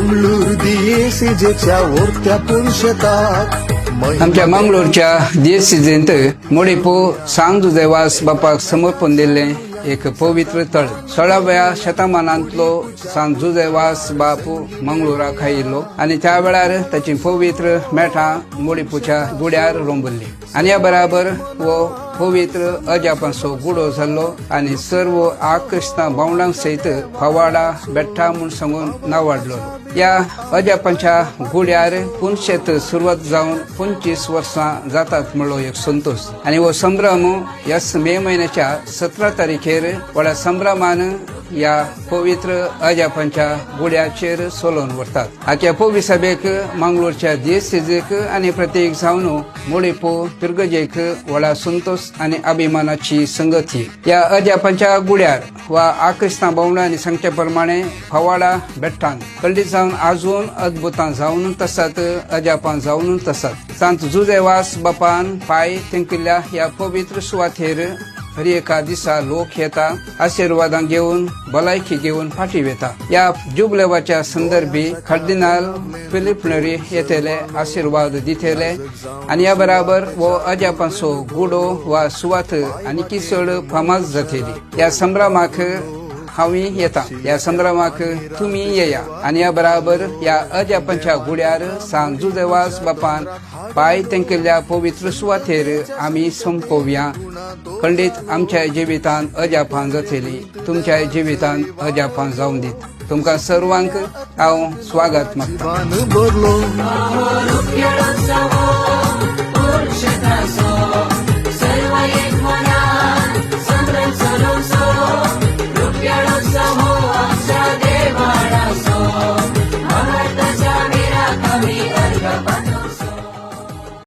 मंगळूर DSCJच्या ओरत्या पुरुषतात आमच्या मंगळूरच्या DSCJंत मोडीपो सांजुदेवास बापाक समर्पण दिले एक पवित्र तळ 16व्या शतमानांतलो सांजुदेवास बापू मंगळूराक आयिल्लो आणि त्या वेळार ताची पवित्र मेठां मोडीपूच्या गुड्यार रोंबल्ली आणि या बराबर वो पवित्र अजापांचो गुडो जाल्लो आणि सर्व आकृष्टां बावंडांक सयत फवाडा बेट्टा म्हूण सांगून नावाडलो या अजापांच्या गुड्यार पुनशेत सुरवात जावन 25 वर्सां जातात म्हणलो एक संतोष आणि वो संभ्रम ह्याच मे महिन्याच्या 17 तारखेर व्हडा संभ्रमान या पवित्र अजापांच्या गुड्याचेर सोलोवन व्हरतात हाच्या पवी सभेक मंगळूरच्या DSCJक आनी प्रत्येक जावन मोडीपो पिरगजेक व्हडा संतोष आणि अभिमानाची संगती या अजापांच्या गुड्यार वा आकृष्टां बावंडांनी सांगचे प्रमाणे फवाडा बेट्टान कल्ली जावन आजून अद्भुतां जावन तसात अजापां जावन तसात सांत जुदेवास बापान पांय तेंकिल्ल्या ह्या पवित्र सुवातेर हर एका दिसा लोक येता आशीर्वादां घेवन भलायकी घेवन फाटी वेता या जुबलेवाच्या संदर्भी कार्दिनाल फिलिप नरी येतेले आशीर्वाद दितेले आणि या बराबर वो अजापांचो गुडो वा सुवात आनी की चड फामाद जातली या संभ्रमाक हांवी येता या संभ्रमाक तुमी येया आणि या बराबर या अजापांच्या गुड्यार सांत जुदेवास बापान पांय तेंकिल्ल्या पवित्र सुवातेर आमी संपोवया खंडीत आमच्या जिवितान अजापां जातली तुमच्या जिवितान अजापां जावन दीत तुमकां सर्वांक हांव स्वागत मागतां